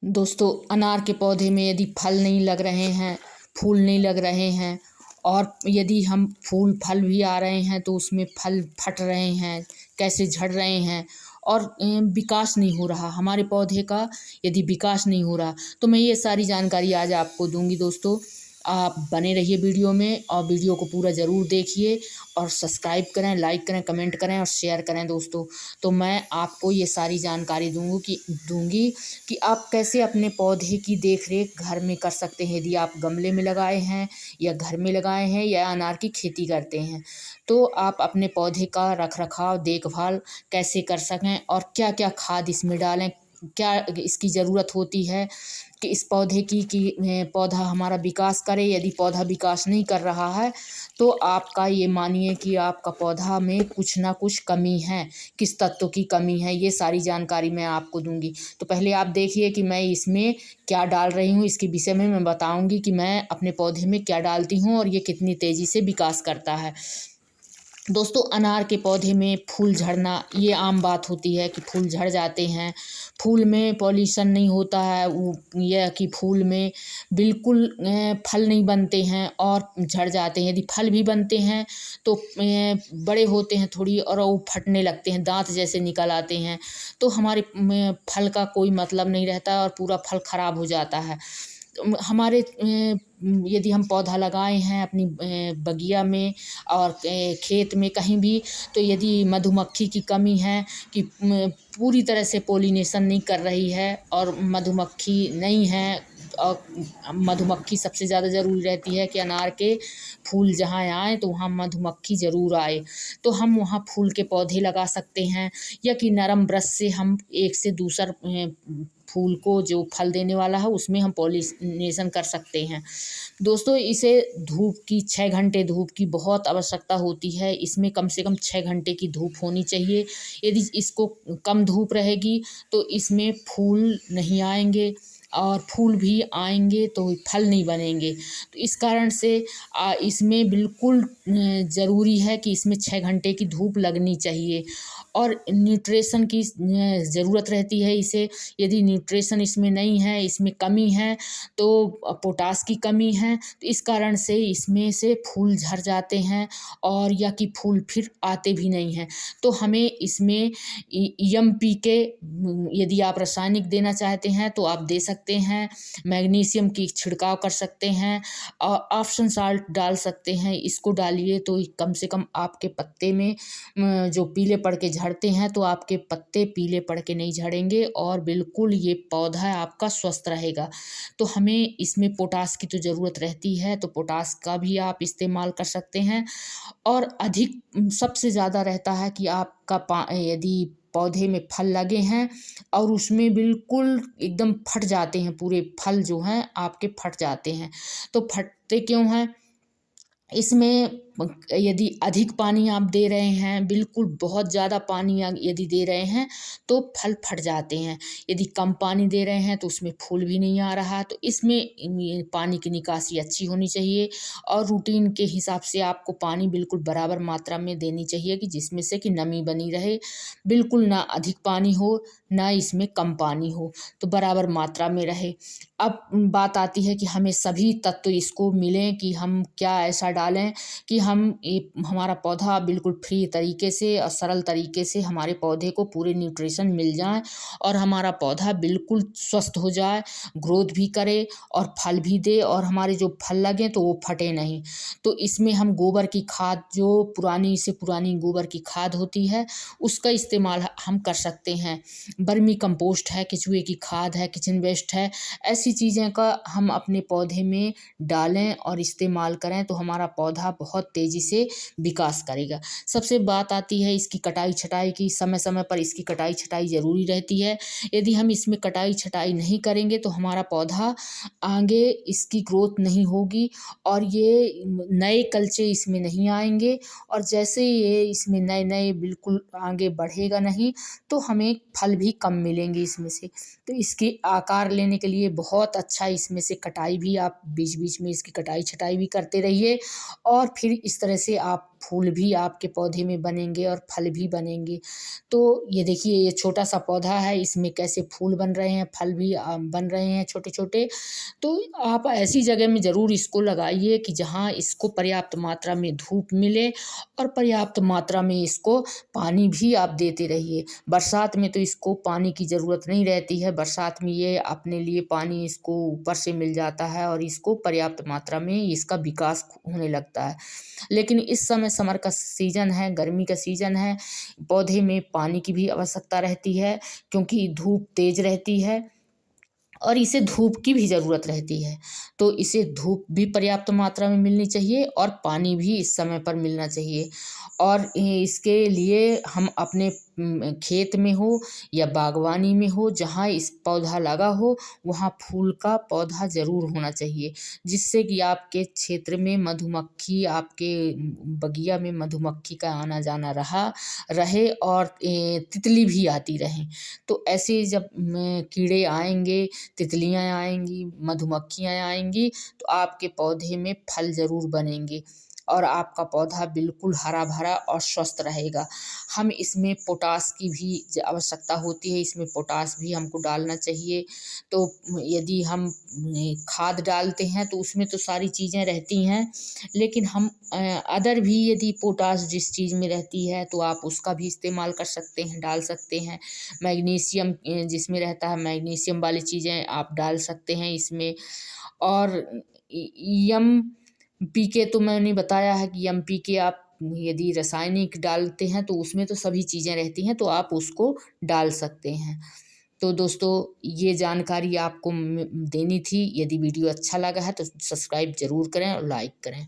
दोस्तों, अनार के पौधे में यदि फल नहीं लग रहे हैं, फूल नहीं लग रहे हैं और यदि हम फूल फल भी आ रहे हैं तो उसमें फल फट रहे हैं, कैसे झड़ रहे हैं और विकास नहीं हो रहा हमारे पौधे का। यदि विकास नहीं हो रहा तो मैं ये सारी जानकारी आज आपको दूंगी। दोस्तों, आप बने रहिए वीडियो में और वीडियो को पूरा ज़रूर देखिए और सब्सक्राइब करें, लाइक करें, कमेंट करें और शेयर करें। दोस्तों, तो मैं आपको ये सारी जानकारी दूंगी कि आप कैसे अपने पौधे की देख रेख घर में कर सकते हैं। यदि आप गमले में लगाए हैं या घर में लगाए हैं या अनार की खेती करते हैं, तो आप अपने पौधे का रख रखाव देखभाल कैसे कर सकें और क्या क्या खाद इसमें डालें, क्या इसकी ज़रूरत होती है कि इस पौधे की कि पौधा हमारा विकास करे। यदि पौधा विकास नहीं कर रहा है तो आपका ये मानिए कि आपका पौधा में कुछ ना कुछ कमी है, किस तत्व की कमी है, ये सारी जानकारी मैं आपको दूंगी। तो पहले आप देखिए कि मैं इसमें क्या डाल रही हूँ, इसके विषय में मैं बताऊंगी कि मैं अपने पौधे में क्या डालती हूँ और ये कितनी तेज़ी से विकास करता है। दोस्तों, अनार के पौधे में फूल झड़ना ये आम बात होती है कि फूल झड़ जाते हैं। फूल में पॉलिनेशन नहीं होता है, वो यह कि फूल में बिल्कुल फल नहीं बनते हैं और झड़ जाते हैं। यदि फल भी बनते हैं तो बड़े होते हैं थोड़ी और वो फटने लगते हैं, दांत जैसे निकल आते हैं, तो हमारे फल का कोई मतलब नहीं रहता और पूरा फल खराब हो जाता है। हमारे यदि हम पौधा लगाए हैं अपनी बगिया में और खेत में कहीं भी, तो यदि मधुमक्खी की कमी है कि पूरी तरह से पोलिनेशन नहीं कर रही है और मधुमक्खी नहीं है, और मधुमक्खी सबसे ज़्यादा ज़रूरी रहती है कि अनार के फूल जहाँ आए तो वहाँ मधुमक्खी ज़रूर आए, तो हम वहाँ फूल के पौधे लगा सकते हैं या कि नरम ब्रश से हम एक से दूसर फूल को जो फल देने वाला है उसमें हम पॉलिनेशन कर सकते हैं। दोस्तों, इसे धूप की 6 घंटे धूप की बहुत आवश्यकता होती है। इसमें कम से कम 6 घंटे की धूप होनी चाहिए। यदि इसको कम धूप रहेगी तो इसमें फूल नहीं आएंगे और फूल भी आएंगे तो फल नहीं बनेंगे। तो इस कारण से इसमें बिल्कुल ज़रूरी है कि इसमें 6 घंटे की धूप लगनी चाहिए और न्यूट्रिशन की ज़रूरत रहती है इसे। यदि न्यूट्रिशन इसमें नहीं है, इसमें कमी है, तो पोटास की कमी है, तो इस कारण से इसमें से फूल झड़ जाते हैं और या कि फूल फिर आते भी नहीं हैं। तो हमें इसमें एमपीके यदि आप रासायनिक देना चाहते हैं तो आप दे सकते हैं, मैग्नीशियम की छिड़काव कर सकते हैं और ऑप्शन साल्ट डाल सकते हैं। इसको डालिए तो कम से कम आपके पत्ते में जो पीले पड़ के झड़ते हैं तो आपके पत्ते पीले पड़ के नहीं झड़ेंगे और बिल्कुल ये पौधा आपका स्वस्थ रहेगा। तो हमें इसमें पोटास की तो ज़रूरत रहती है, तो पोटास का भी आप इस्तेमाल कर सकते हैं। और अधिक सबसे ज़्यादा रहता है कि आपका यदि पौधे में फल लगे हैं और उसमें बिल्कुल एकदम फट जाते हैं, पूरे फल जो हैं आपके फट जाते हैं, तो फटते क्यों हैं? इसमें यदि अधिक पानी आप दे रहे हैं, बिल्कुल बहुत ज़्यादा पानी यदि दे रहे हैं तो फल फट जाते हैं। यदि कम पानी दे रहे हैं तो उसमें फूल भी नहीं आ रहा। तो इसमें ये पानी की निकासी अच्छी होनी चाहिए और रूटीन के हिसाब से आपको पानी बिल्कुल बराबर मात्रा में देनी चाहिए कि जिसमें से कि नमी बनी रहे। बिल्कुल ना अधिक पानी हो, ना इसमें कम पानी हो, तो बराबर मात्रा में रहे। अब बात आती है कि हमें सभी तत्व इसको मिलें कि हम क्या ऐसा डालें कि हमारा पौधा बिल्कुल फ्री तरीके से और सरल तरीके से हमारे पौधे को पूरे न्यूट्रिशन मिल जाए और हमारा पौधा बिल्कुल स्वस्थ हो जाए, ग्रोथ भी करे और फल भी दे और हमारे जो फल लगे तो वो फटे नहीं। तो इसमें हम गोबर की खाद, जो पुरानी से पुरानी गोबर की खाद होती है, उसका इस्तेमाल हम कर सकते हैं। वर्मी कंपोस्ट है, केचुए की खाद है, किचन वेस्ट है, ऐसी चीज़ें का हम अपने पौधे में डालें और इस्तेमाल करें तो हमारा पौधा बहुत तेज़ी से विकास करेगा। सबसे बात आती है इसकी कटाई छटाई की। समय समय पर इसकी कटाई छटाई ज़रूरी रहती है। यदि हम इसमें कटाई छटाई नहीं करेंगे तो हमारा पौधा आगे इसकी ग्रोथ नहीं होगी और ये नए कलचे इसमें नहीं आएंगे और जैसे ये इसमें नए नए बिल्कुल आगे बढ़ेगा नहीं तो हमें फल भी कम मिलेंगे इसमें से। तो इसके आकार लेने के लिए बहुत अच्छा इसमें से कटाई भी आप बीच बीच में इसकी कटाई छटाई भी करते रहिए और फिर इस तरह से आप फूल भी आपके पौधे में बनेंगे और फल भी बनेंगे। तो ये देखिए, ये छोटा सा पौधा है, इसमें कैसे फूल बन रहे हैं, फल भी बन रहे हैं छोटे छोटे। तो आप ऐसी जगह में ज़रूर इसको लगाइए कि जहाँ इसको पर्याप्त मात्रा में धूप मिले और पर्याप्त मात्रा में इसको पानी भी आप देते रहिए। बरसात में तो इसको पानी की ज़रूरत नहीं रहती है, बरसात में ये अपने लिए पानी इसको ऊपर से मिल जाता है और इसको पर्याप्त मात्रा में इसका विकास होने लगता है। लेकिन इस समय समर का सीज़न है, गर्मी का सीज़न है, पौधे में पानी की भी आवश्यकता रहती है क्योंकि धूप तेज़ रहती है और इसे धूप की भी ज़रूरत रहती है। तो इसे धूप भी पर्याप्त मात्रा में मिलनी चाहिए और पानी भी इस समय पर मिलना चाहिए। और इसके लिए हम अपने खेत में हो या बागवानी में हो, जहाँ इस पौधा लगा हो, वहाँ फूल का पौधा ज़रूर होना चाहिए, जिससे कि आपके क्षेत्र में मधुमक्खी, आपके बगिया में मधुमक्खी का आना जाना रहे और तितली भी आती रहें। तो ऐसे जब कीड़े आएंगे, तितलियाँ आएंगी, मधुमक्खियाँ आएंगी, तो आपके पौधे में फल ज़रूर बनेंगे और आपका पौधा बिल्कुल हरा भरा और स्वस्थ रहेगा। हम इसमें पोटास की भी आवश्यकता होती है, इसमें पोटास भी हमको डालना चाहिए। तो यदि हम खाद डालते हैं तो उसमें तो सारी चीज़ें रहती हैं, लेकिन हम अदर भी यदि पोटास जिस चीज़ में रहती है तो आप उसका भी इस्तेमाल कर सकते हैं, डाल सकते हैं। मैग्नीशियम जिसमें रहता है, मैग्नीशियम वाली चीज़ें आप डाल सकते हैं इसमें। और यम पी के तो मैंने बताया है कि यम पी के आप यदि रासायनिक डालते हैं तो उसमें तो सभी चीज़ें रहती हैं, तो आप उसको डाल सकते हैं। तो दोस्तों, ये जानकारी आपको देनी थी। यदि वीडियो अच्छा लगा है तो सब्सक्राइब ज़रूर करें और लाइक करें।